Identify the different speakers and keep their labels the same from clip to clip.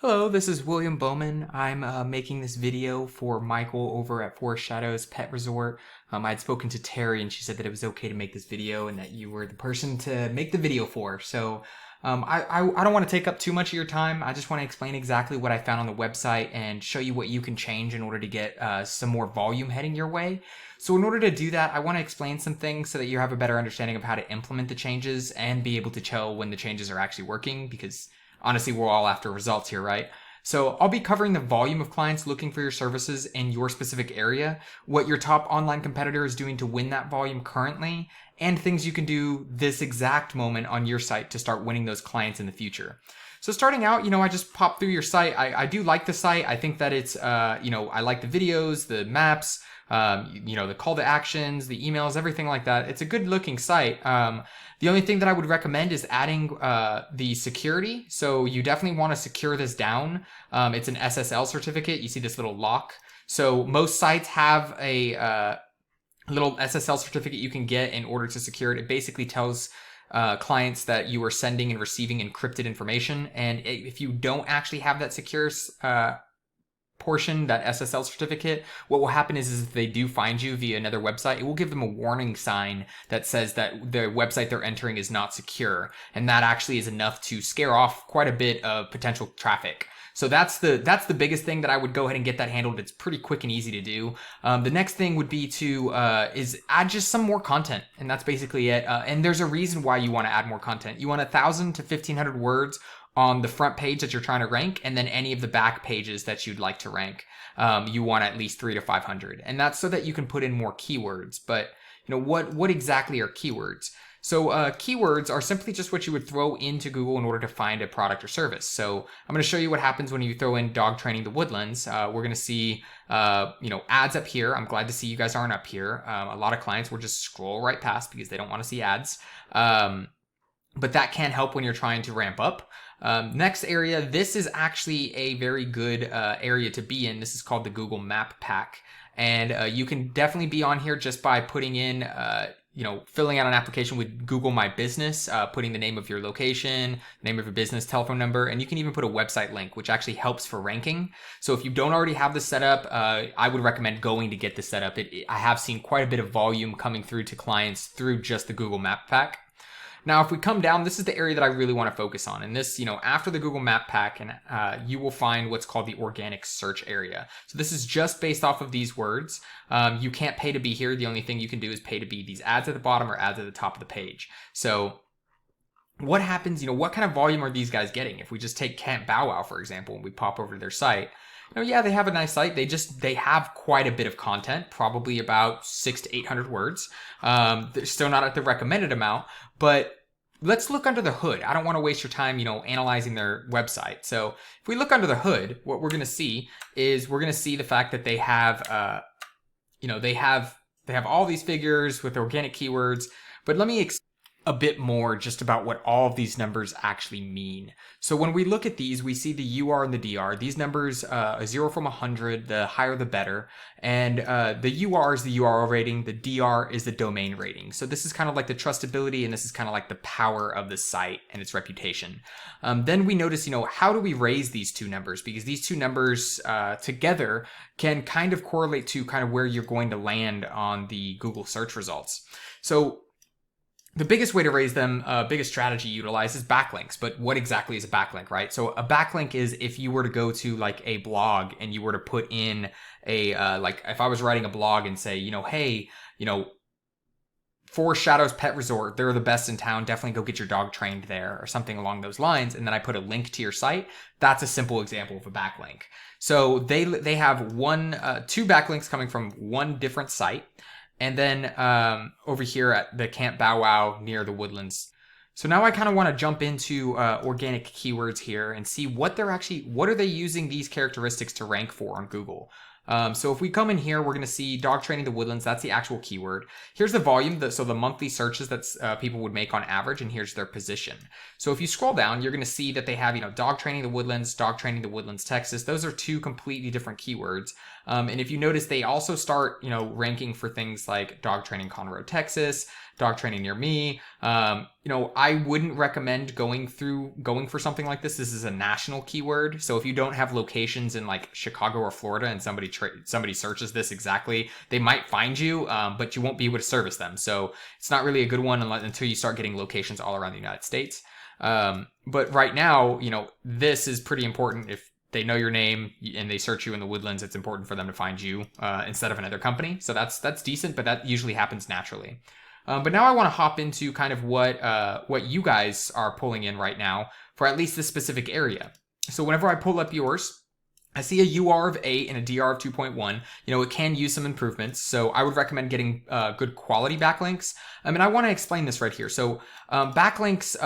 Speaker 1: Hello, this is William Bowman. I'm making this video for Michael over at Forest Shadows Pet Resort. I had spoken to Terry and she said that it was okay to make this video and that you were the person to make the video for. So I don't want to take up too much of your time. I just want to explain exactly what I found on the website and show you what you can change in order to get some more volume heading your way. So in order to do that, I want to explain some things so that you have a better understanding of how to implement the changes and be able to tell when the changes are actually working, because honestly, we're all after results here, right? So I'll be covering the volume of clients looking for your services in your specific area, what your top online competitor is doing to win that volume currently, and things you can do this exact moment on your site to start winning those clients in the future. So starting out, I just popped through your site. I do like the site. I think that it's, I like the videos, the maps, the call to actions, the emails, everything like that. It's a good looking site. The only thing that I would recommend is adding the security. So you definitely want to secure this down. It's an SSL certificate. You see this little lock. So most sites have a little SSL certificate you can get in order to secure it. It basically tells clients that you are sending and receiving encrypted information. And if you don't actually have that secure portion, that SSL certificate, what will happen is if they do find you via another website, it will give them a warning sign that says that the website they're entering is not secure. And that actually is enough to scare off quite a bit of potential traffic. So that's the biggest thing that I would go ahead and get that handled. It's pretty quick and easy to do. The next thing would be to is add just some more content, and that's basically it. And there's a reason why you want to add more content. You want 1,000 to 1,500 words on the front page that you're trying to rank, and then any of the back pages that you'd like to rank. You want at least 300 to 500, and that's so that you can put in more keywords. But what exactly are keywords? So keywords are simply just what you would throw into Google in order to find a product or service. So I'm going to show you what happens when you throw in dog training the woodlands. We're going to see ads up here. I'm glad to see you guys aren't up here. A lot of clients will just scroll right past because they don't want to see ads. But that can help when you're trying to ramp up. Next area, this is actually a very good area to be in. This is called the Google Map Pack. And you can definitely be on here just by putting in, filling out an application with Google My Business, putting the name of your location, name of your business, telephone number, and you can even put a website link, which actually helps for ranking. So if you don't already have this set up, I would recommend going to get this set up. I have seen quite a bit of volume coming through to clients through just the Google Map Pack. Now, if we come down, this is the area that I really want to focus on. And this, after the Google Map Pack, and you will find what's called the organic search area. So this is just based off of these words. You can't pay to be here. The only thing you can do is pay to be these ads at the bottom or ads at the top of the page. So what happens, what kind of volume are these guys getting? If we just take Camp Bow Wow, for example, and we pop over to their site, yeah, they have a nice site. They have quite a bit of content, probably about 600 to 800 words. They're still not at the recommended amount, but let's look under the hood. I don't want to waste your time, analyzing their website. So if we look under the hood, what we're going to see is we're going to see the fact that they have, they have all these figures with organic keywords. But let me explain a bit more just about what all of these numbers actually mean. So when we look at these, we see the UR and the DR. These numbers, 0 from 100, the higher the better. And the UR is the URL rating, the DR is the domain rating. So this is kind of like the trustability, and this is kind of like the power of the site and its reputation. Then we notice, how do we raise these two numbers? Because these two numbers together can kind of correlate to kind of where you're going to land on the Google search results. So the biggest way to raise them, biggest strategy utilized is backlinks. But what exactly is a backlink, right? So a backlink is if you were to go to like a blog and you were to put in like if I was writing a blog and say, hey, Forest Shadows Pet Resort, they're the best in town. Definitely go get your dog trained there or something along those lines. And then I put a link to your site. That's a simple example of a backlink. So they have two backlinks coming from one different site. And then over here at the Camp Bow Wow near the woodlands. So now I kind of want to jump into organic keywords here and see what are they using these characteristics to rank for on Google. So if we come in here, we're going to see dog training the woodlands. That's the actual keyword. Here's the volume, so the monthly searches that people would make on average, and here's their position. So if you scroll down, you're going to see that they have, dog training the woodlands, Texas. Those are two completely different keywords. And if you notice, they also start, ranking for things like dog training Conroe, Texas, dog training near me. I wouldn't recommend going for something like this. This is a national keyword. So if you don't have locations in like Chicago or Florida and somebody searches this exactly, they might find you, but you won't be able to service them. So it's not really a good one until you start getting locations all around the United States. But right now, this is pretty important. If they know your name and they search you in the woodlands, it's important for them to find you instead of another company. So that's decent, but that usually happens naturally. But now I want to hop into kind of what you guys are pulling in right now for at least this specific area. So whenever I pull up yours, I see a UR of 8 and a DR of 2.1. It can use some improvements. So I would recommend getting good quality backlinks. And I want to explain this right here. So backlinks,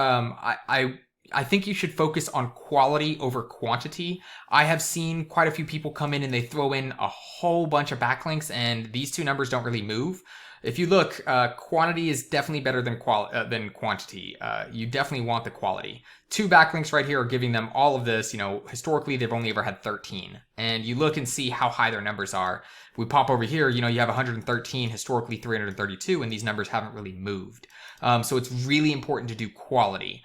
Speaker 1: I think you should focus on quality over quantity. I have seen quite a few people come in and they throw in a whole bunch of backlinks, and these two numbers don't really move. If you look, quantity is definitely better than quantity. You definitely want the quality. 2 backlinks right here are giving them all of this. Historically, they've only ever had 13. And you look and see how high their numbers are. If we pop over here, you have 113, historically 332, and these numbers haven't really moved. So it's really important to do quality.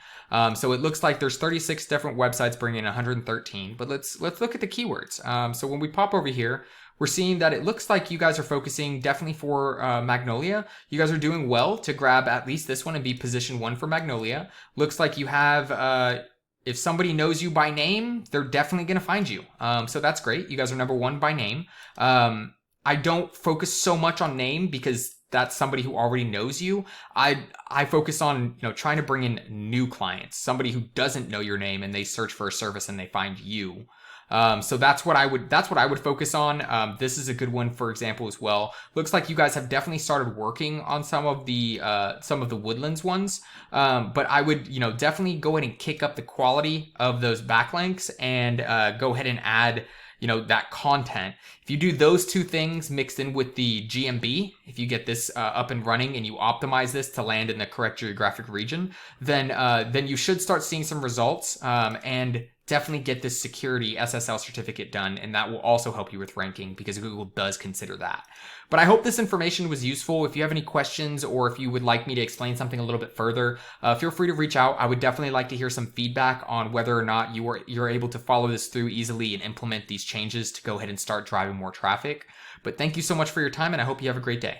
Speaker 1: So it looks like there's 36 different websites bringing in 113, but let's look at the keywords. So when we pop over here, we're seeing that it looks like you guys are focusing definitely for Magnolia. You guys are doing well to grab at least this one and be position 1 for Magnolia. Looks like you have, if somebody knows you by name, they're definitely going to find you. So that's great. You guys are number 1 by name. I don't focus so much on name because that's somebody who already knows you. I focus on, trying to bring in new clients, somebody who doesn't know your name and they search for a service and they find you. So that's what I would focus on. This is a good one, for example, as well. Looks like you guys have definitely started working on some of the woodlands ones. But I would, definitely go ahead and kick up the quality of those backlinks and, go ahead and add, that content. If you do those 2 things mixed in with the GMB, if you get this up and running and you optimize this to land in the correct geographic region, then you should start seeing some results, and definitely get this security SSL certificate done, and that will also help you with ranking because Google does consider that. But I hope this information was useful. If you have any questions or if you would like me to explain something a little bit further, feel free to reach out. I would definitely like to hear some feedback on whether or not you're able to follow this through easily and implement these changes to go ahead and start driving more traffic. But thank you so much for your time, and I hope you have a great day.